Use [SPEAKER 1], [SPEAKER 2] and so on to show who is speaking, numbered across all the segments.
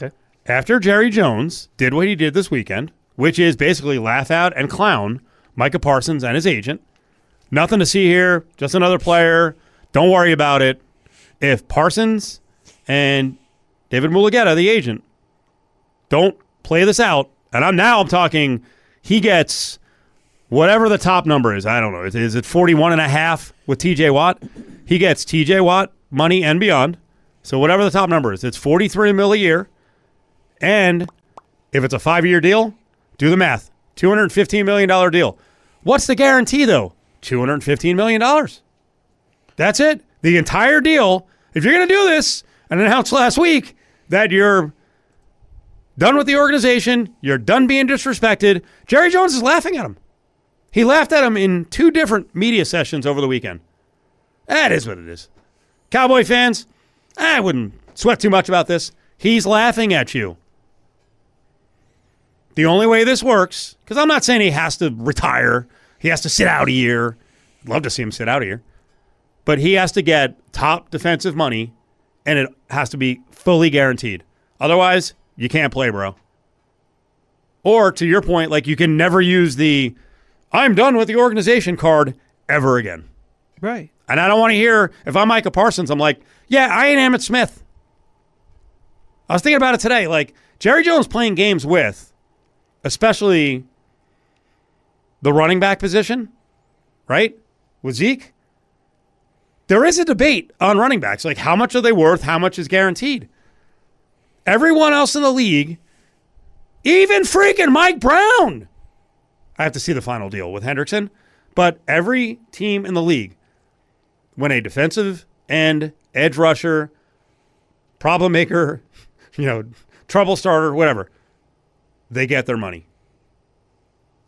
[SPEAKER 1] Okay.
[SPEAKER 2] After Jerry Jones did what he did this weekend, which is basically laugh at and clown Micah Parsons and his agent, nothing to see here, just another player. Don't worry about it. If Parsons and David Mulugeta, the agent, don't play this out, and I'm talking, he gets whatever the top number is. I don't know. Is it 41.5 with TJ Watt? He gets TJ Watt money and beyond. So whatever the top number is, it's $43 million a year. And if it's a 5-year deal, do the math. $215 million deal. What's the guarantee, though? $215 million. That's it. The entire deal. If you're going to do this and announce last week that you're done with the organization, you're done being disrespected, Jerry Jones is laughing at him. He laughed at him in 2 different media sessions over the weekend. That is what it is. Cowboy fans, I wouldn't sweat too much about this. He's laughing at you. The only way this works, because I'm not saying he has to retire, he has to sit out a year. I'd love to see him sit out a year. But he has to get top defensive money, and it has to be fully guaranteed. Otherwise, you can't play, bro. Or, to your point, like you can never use the I'm done with the organization card ever again.
[SPEAKER 1] Right.
[SPEAKER 2] And I don't want to hear, if I'm Micah Parsons, I'm like, yeah, I ain't Emmitt Smith. I was thinking about it today. Like, Jerry Jones playing games with, especially the running back position, right? With Zeke. There is a debate on running backs. Like, how much are they worth? How much is guaranteed? Everyone else in the league, even freaking Mike Brown. I have to see the final deal with Hendrickson. But every team in the league, when a defensive end, edge rusher, problem maker, trouble starter, whatever, they get their money.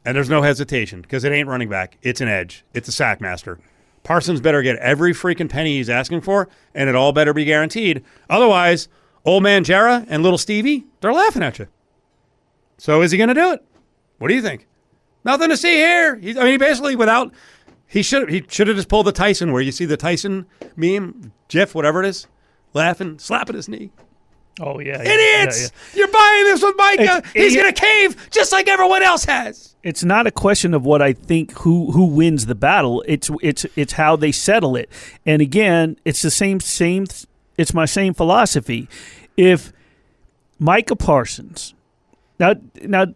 [SPEAKER 2] And there's no hesitation because it ain't running back. It's an edge. It's a sack master. Parsons better get every freaking penny he's asking for, and it all better be guaranteed. Otherwise, old man Jarrah and little Stevie, they're laughing at you. So is he going to do it? What do you think? Nothing to see here. He basically he should have just pulled the Tyson where you see the Tyson meme, GIF, whatever it is, laughing, slapping his knee.
[SPEAKER 1] Oh, yeah.
[SPEAKER 2] Idiots! Yeah. You're buying this with Micah. He's going to cave just like everyone else has.
[SPEAKER 1] It's not a question of what I think who wins the battle. It's how they settle it. And again, it's the same it's my same philosophy. If Micah Parsons, now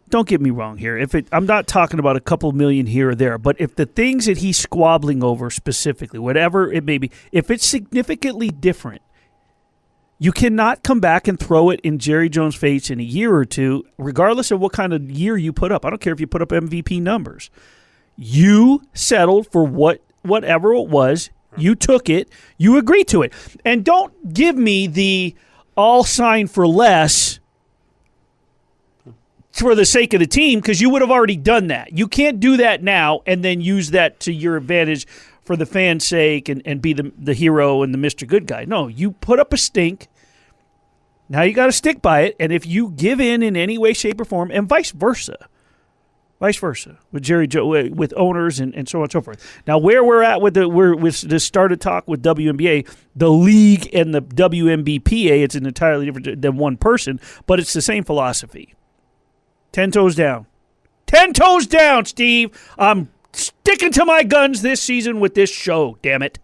[SPEAKER 1] don't get me wrong here. I'm not talking about a couple million here or there, but if the things that he's squabbling over specifically, whatever it may be, if it's significantly different, you cannot come back and throw it in Jerry Jones' face in a year or two, regardless of what kind of year you put up. I don't care if you put up MVP numbers. You settled for whatever it was. You took it. You agreed to it. And don't give me the all sign for less for the sake of the team, because you would have already done that. You can't do that now and then use that to your advantage for the fans' sake and be the hero and the Mr. Good Guy. No, you put up a stink. Now you got to stick by it. And if you give in any way, shape, or form, and vice versa with Jerry Joe, with owners and so on and so forth. Now where we're at with the started talk with WNBA, the league and the WNBPA, it's an entirely different than one person, but it's the same philosophy. 10 toes down. 10 toes down, Steve. I'm sticking to my guns this season with this show, damn it.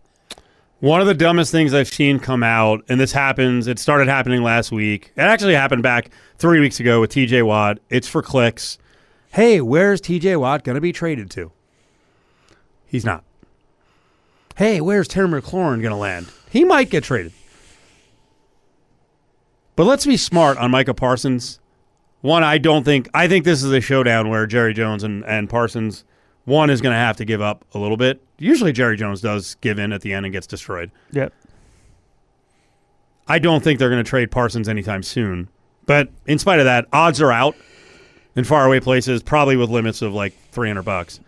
[SPEAKER 2] One of the dumbest things I've seen come out, and it started happening last week. It actually happened back 3 weeks ago with TJ Watt. It's for clicks. Hey, where's TJ Watt going to be traded to? He's not. Hey, where's Terry McLaurin going to land? He might get traded. But let's be smart on Micah Parsons. One, I think this is a showdown where Jerry Jones and Parsons, one is going to have to give up a little bit. Usually Jerry Jones does give in at the end and gets destroyed.
[SPEAKER 1] Yep.
[SPEAKER 2] I don't think they're going to trade Parsons anytime soon. But in spite of that, odds are out in faraway places, probably with limits of like $300.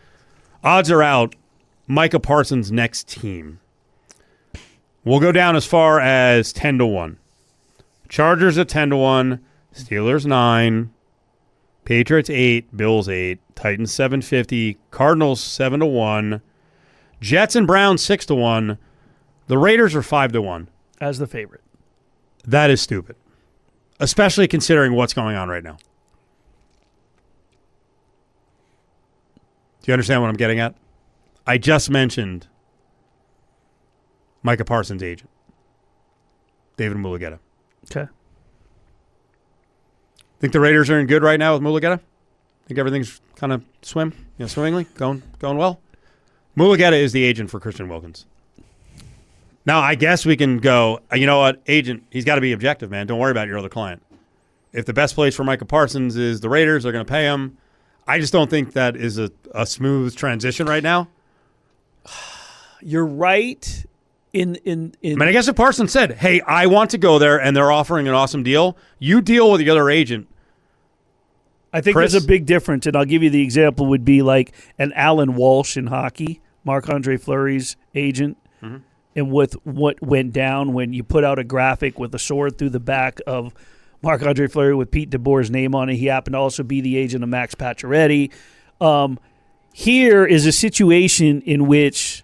[SPEAKER 2] Odds are out. Micah Parsons' next team will go down as far as 10-1. Chargers at 10-1. Steelers 9, Patriots 8, Bills 8, Titans 750, Cardinals 7-1, Jets and Browns 6-1. The Raiders are 5-1
[SPEAKER 1] as the favorite.
[SPEAKER 2] That is stupid. especially considering what's going on right now. Do you understand what I'm getting at? I just mentioned Micah Parsons' agent, David Mulugeta.
[SPEAKER 1] Okay.
[SPEAKER 2] Think the Raiders are in good right now with Mulugeta? Think everything's kind of swimmingly, going well? Mulugeta is the agent for Christian Wilkins. Now, I guess we can go, you know what, agent, he's got to be objective, man. Don't worry about your other client. If the best place for Micah Parsons is the Raiders, they're going to pay him. I just don't think that is a smooth transition right now.
[SPEAKER 1] You're right. I mean,
[SPEAKER 2] I guess if Parsons said, hey, I want to go there and they're offering an awesome deal, you deal with the other agent.
[SPEAKER 1] I think
[SPEAKER 2] Chris?
[SPEAKER 1] there's a big difference, and I'll give you the example would be like an Alan Walsh in hockey, Marc-Andre Fleury's agent, and with what went down when you put out a graphic with a sword through the back of Marc-Andre Fleury with Pete DeBoer's name on it. He happened to also be the agent of Max Pacioretty. Here is a situation in which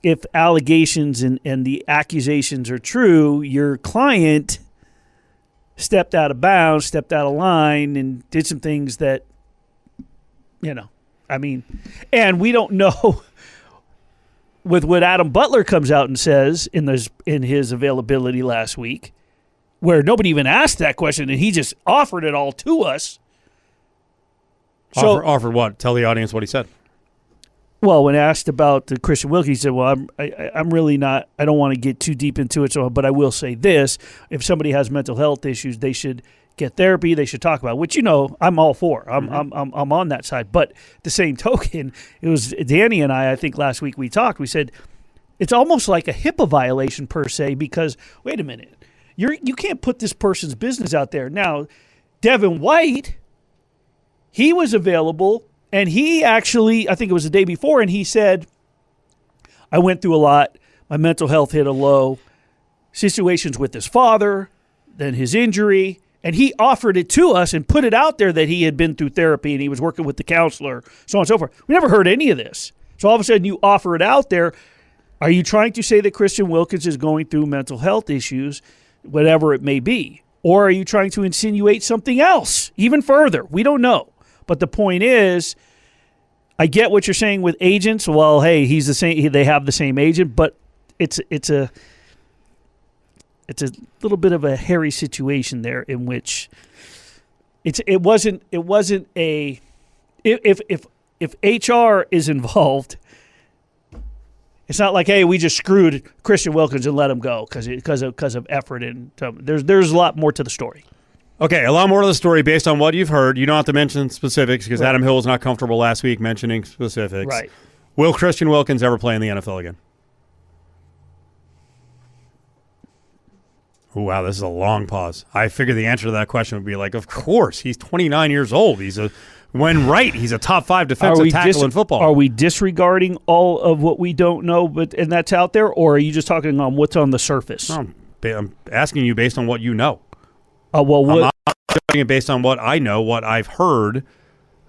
[SPEAKER 1] if allegations and the accusations are true, your client stepped out of bounds, stepped out of line, and did some things that, and we don't know with what Adam Butler comes out and says in his availability last week, where nobody even asked that question and he just offered it all to us. So,
[SPEAKER 2] offered what? Tell the audience what he said.
[SPEAKER 1] Well, when asked about the Christian Wilkins, he said, well, I'm really not – I don't want to get too deep into it, but I will say this. If somebody has mental health issues, they should get therapy. They should talk about it, which, I'm all for. I'm on that side. But the same token, it was Danny and I think last week we talked. We said it's almost like a HIPAA violation per se because, wait a minute, you can't put this person's business out there. Now, Devin White, he was available. And he actually, I think it was the day before, and he said, I went through a lot. My mental health hit a low. Situations with his father, then his injury. And he offered it to us and put it out there that he had been through therapy and he was working with the counselor, so on and so forth. We never heard any of this. So all of a sudden you offer it out there. Are you trying to say that Christian Wilkins is going through mental health issues, whatever it may be? Or are you trying to insinuate something else, even further? We don't know. But the point is, I get what you're saying with agents. Well, hey, he's the same. They have the same agent, but it's a little bit of a hairy situation there in which it wasn't a if HR is involved. It's not like, hey, we just screwed Christian Wilkins and let him go because of effort and there's a lot more to the story.
[SPEAKER 2] Okay, a lot more of the story based on what you've heard. You don't have to mention specifics because Adam Hill was not comfortable last week mentioning specifics.
[SPEAKER 1] Right.
[SPEAKER 2] Will Christian Wilkins ever play in the NFL again? Oh, wow, this is a long pause. I figured the answer to that question would be like, of course. He's 29 years old. He's a top 5 defensive tackle in football.
[SPEAKER 1] Are we disregarding all of what we don't know and that's out there, or are you just talking on what's on the surface?
[SPEAKER 2] No, I'm asking you based on what you know.
[SPEAKER 1] I'm not
[SPEAKER 2] doing it based on what I know, what I've heard.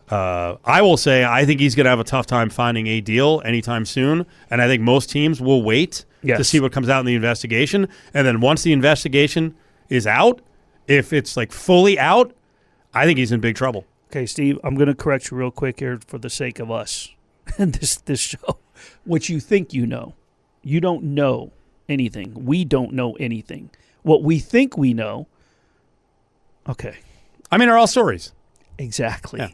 [SPEAKER 2] I will say I think he's going to have a tough time finding a deal anytime soon, and I think most teams will wait to see what comes out in the investigation. And then once the investigation is out, if it's like fully out, I think he's in big trouble.
[SPEAKER 1] Okay, Steve, I'm going to correct you real quick here for the sake of us and this show. What you think you know. You don't know anything. We don't know anything. What we think we know. Okay.
[SPEAKER 2] I mean, are all stories.
[SPEAKER 1] Exactly.
[SPEAKER 2] Yeah.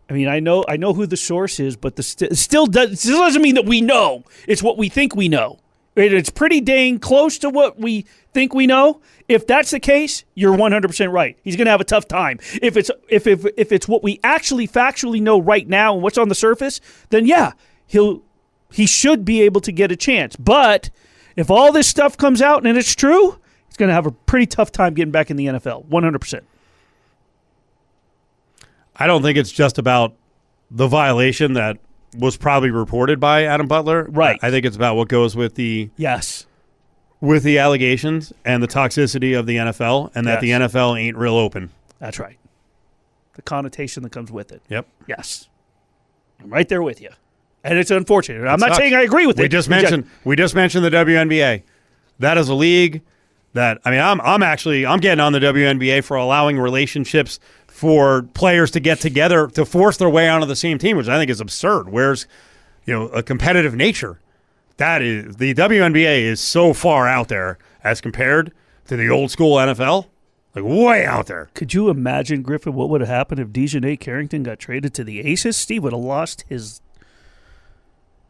[SPEAKER 1] I mean, I know who the source is, but still doesn't mean that we know. It's what we think we know. It's pretty dang close to what we think we know. If that's the case, you're 100% right. He's going to have a tough time. If it's what we actually factually know right now and what's on the surface, then yeah, he should be able to get a chance. But if all this stuff comes out and it's true, he's going to have a pretty tough time getting back in the NFL, 100%.
[SPEAKER 2] I don't think it's just about the violation that was probably reported by Adam Butler.
[SPEAKER 1] Right.
[SPEAKER 2] I think it's about what goes with the allegations and the toxicity of the NFL, and that the NFL ain't real open.
[SPEAKER 1] That's right. The connotation that comes with it.
[SPEAKER 2] Yep.
[SPEAKER 1] Yes. I'm right there with you. And it's unfortunate. I'm not saying I agree with it.
[SPEAKER 2] We just mentioned the WNBA. That is a league that, I mean, I'm getting on the WNBA for allowing relationships for players to get together to force their way onto the same team, which I think is absurd. Where's, a competitive nature? That is, the WNBA is so far out there as compared to the old school NFL, like way out there.
[SPEAKER 1] Could you imagine, Griffin, what would have happened if Dejanay Carrington got traded to the Aces? Steve would have lost his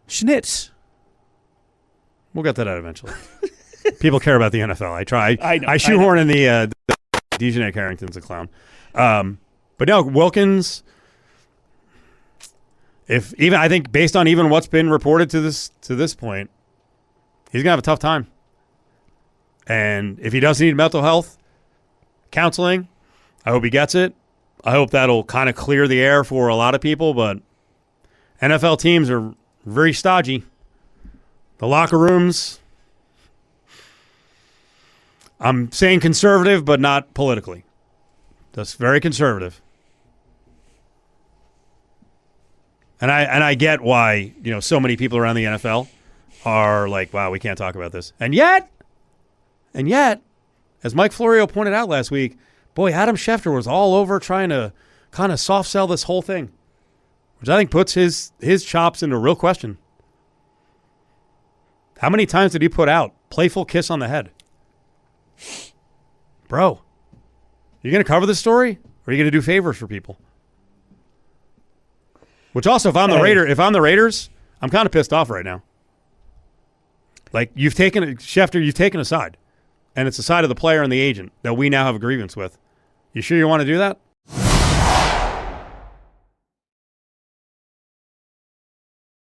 [SPEAKER 1] schnitz.
[SPEAKER 2] We'll get to that eventually. People care about the NFL. I try.
[SPEAKER 1] I know,
[SPEAKER 2] I shoehorn in the Dejanay Carrington's a clown. But no, Wilkins, I think based on even what's been reported to this point, he's gonna have a tough time. And if he does need mental health counseling, I hope he gets it. I hope that'll kind of clear the air for a lot of people, but NFL teams are very stodgy. The locker rooms, I'm saying conservative, but not politically. That's very conservative. And I get why, so many people around the NFL are like, wow, we can't talk about this. And yet, as Mike Florio pointed out last week, boy, Adam Schefter was all over trying to kind of soft sell this whole thing, which I think puts his chops into real question. How many times did he put out playful kiss on the head? Bro, you going to cover this story, or are you going to do favors for people? Which also, if I'm the Raiders, I'm kind of pissed off right now. Like, you've taken a side, and it's the side of the player and the agent that we now have a grievance with. You sure you want to do that?